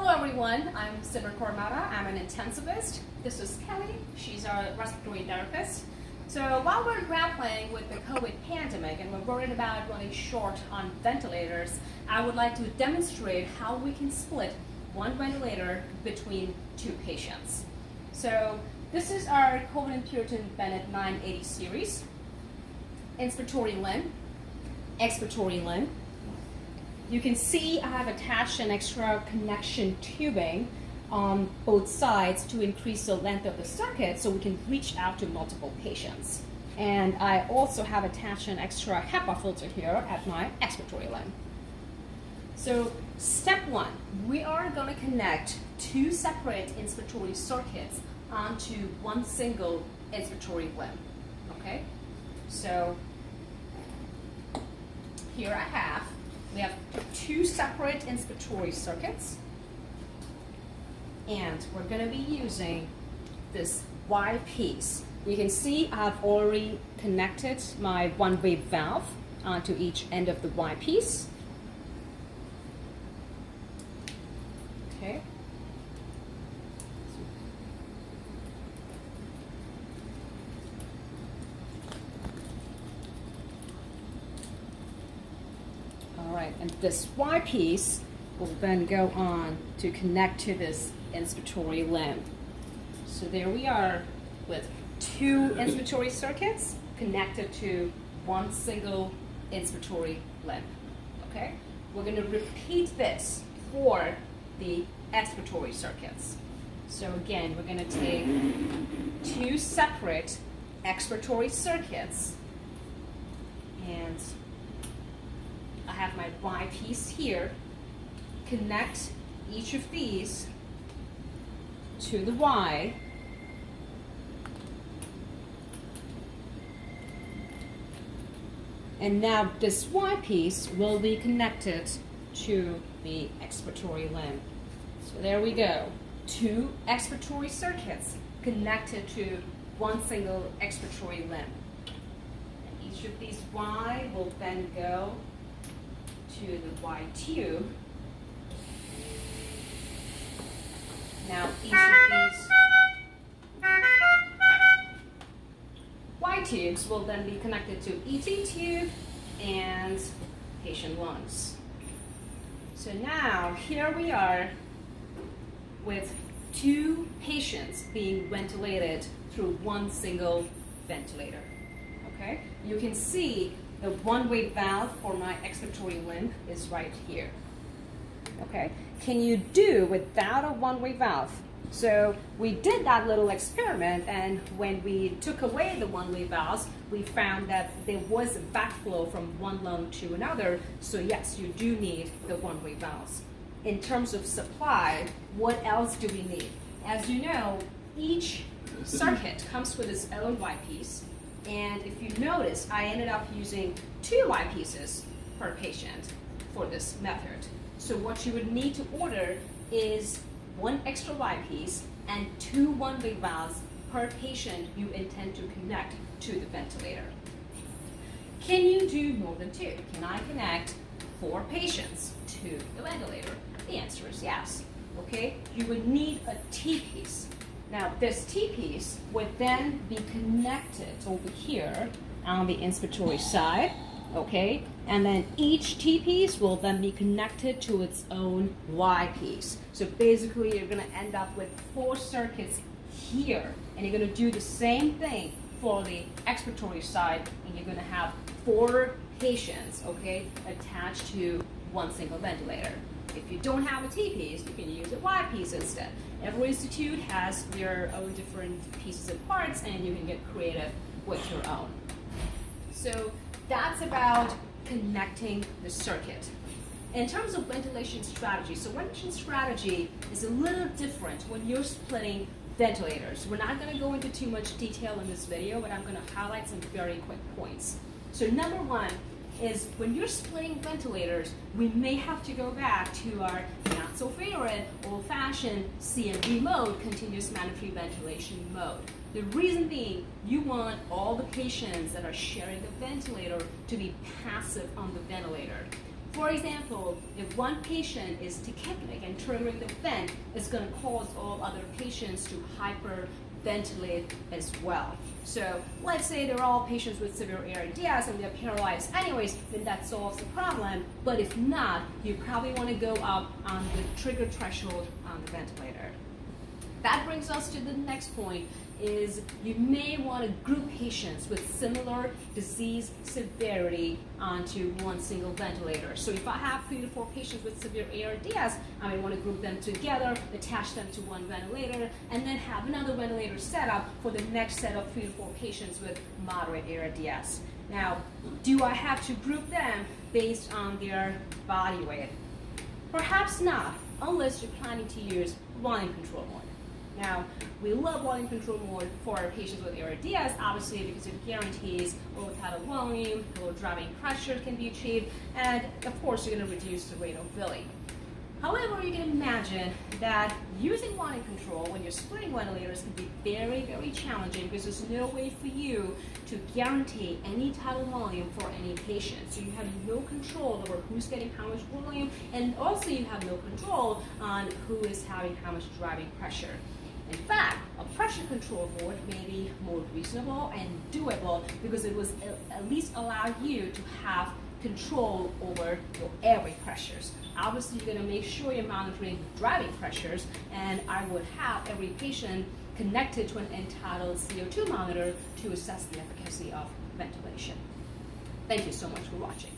Hello everyone, I'm Simran Kormata. I'm an intensivist. This is Kelly. She's our respiratory therapist. So while we're grappling with the COVID pandemic and we're worried about running short on ventilators, I would like to demonstrate how we can split one ventilator between two patients. So this is our COVID and Puritan Bennett 980 series. Inspiratory limb, expiratory limb. You can see I have attached an extra connection tubing on both sides to increase the length of the circuit so we can reach out to multiple patients. And I also have attached an extra HEPA filter here at my expiratory limb. So step one, we are going to connect two separate inspiratory circuits onto one single inspiratory limb. Okay, so here we have two separate inspiratory circuits, and we're going to be using this Y piece. You can see I've already connected my one-way valve onto each end of the Y piece. Okay. Alright, and this Y piece will then go on to connect to this inspiratory limb. So there we are with two inspiratory circuits connected to one single inspiratory limb. Okay? We're going to repeat this for the expiratory circuits. So again, we're going to take two separate expiratory circuits, and I have my Y piece here, connect each of these to the Y, and now this Y piece will be connected to the expiratory limb. So there we go, two expiratory circuits connected to one single expiratory limb. And each of these Y will then go to the Y tube. Now each of these Y tubes will then be connected to ET tube and patient lungs. So now here we are with two patients being ventilated through one single ventilator. Okay? You can see the one-way valve for my expiratory limb is right here. Okay, can you do without a one-way valve? So we did that little experiment, and when we took away the one-way valves, we found that there was a backflow from one lung to another. So yes, you do need the one-way valves. In terms of supply, what else do we need? As you know, each circuit comes with its own Y piece. And if you notice, I ended up using two Y pieces per patient for this method. So what you would need to order is one extra Y piece and two one-way valves per patient you intend to connect to the ventilator. Can you do more than two? Can I connect 4 patients to the ventilator? The answer is yes. Okay, you would need a T piece. Now this T piece would then be connected over here on the inspiratory side, okay? And then each T piece will then be connected to its own Y piece. So basically you're gonna end up with 4 circuits here, and you're gonna do the same thing for the expiratory side, and you're gonna have 4 patients, okay, attached to one single ventilator. If you don't have a T piece, you can use a Y piece instead. Every institute has their own different pieces and parts, and you can get creative with your own. So that's about connecting the circuit. In terms of ventilation strategy, so ventilation strategy is a little different when you're splitting ventilators. We're not going to go into too much detail in this video, but I'm going to highlight some very quick points. So number one is when you're splitting ventilators, we may have to go back to our not so favorite old-fashioned CMV mode, continuous mandatory ventilation mode. The reason being, you want all the patients that are sharing the ventilator to be passive on the ventilator. For example, if one patient is tachypneic and triggering the vent, it's going to cause all other patients to hyperventilate as well. So let's say they're all patients with severe ARDS and they're paralyzed anyways, then that solves the problem. But if not, you probably want to go up on the trigger threshold on the ventilator. That brings us to the next point, is you may want to group patients with similar disease severity onto one single ventilator. So if I have 3 to 4 patients with severe ARDS, I may want to group them together, attach them to one ventilator, and then have another ventilator set up for the next set of 3 to 4 patients with moderate ARDS. Now, do I have to group them based on their body weight? Perhaps not, unless you're planning to use volume control mode. Now, we love volume control mode for our patients with ARDS, obviously, because it guarantees low tidal volume, low driving pressure can be achieved, and of course, you're going to reduce the rate of filling. However, you can imagine that using volume control when you're splitting ventilators can be very, very challenging because there's no way for you to guarantee any tidal volume for any patient. So you have no control over who's getting how much volume, and also you have no control on who is having how much driving pressure. In fact, a pressure control mode may be more reasonable and doable because it was at least allow you to have control over your airway pressures. Obviously, you're going to make sure you're monitoring driving pressures, and I would have every patient connected to an entitled CO2 monitor to assess the efficacy of ventilation. Thank you so much for watching.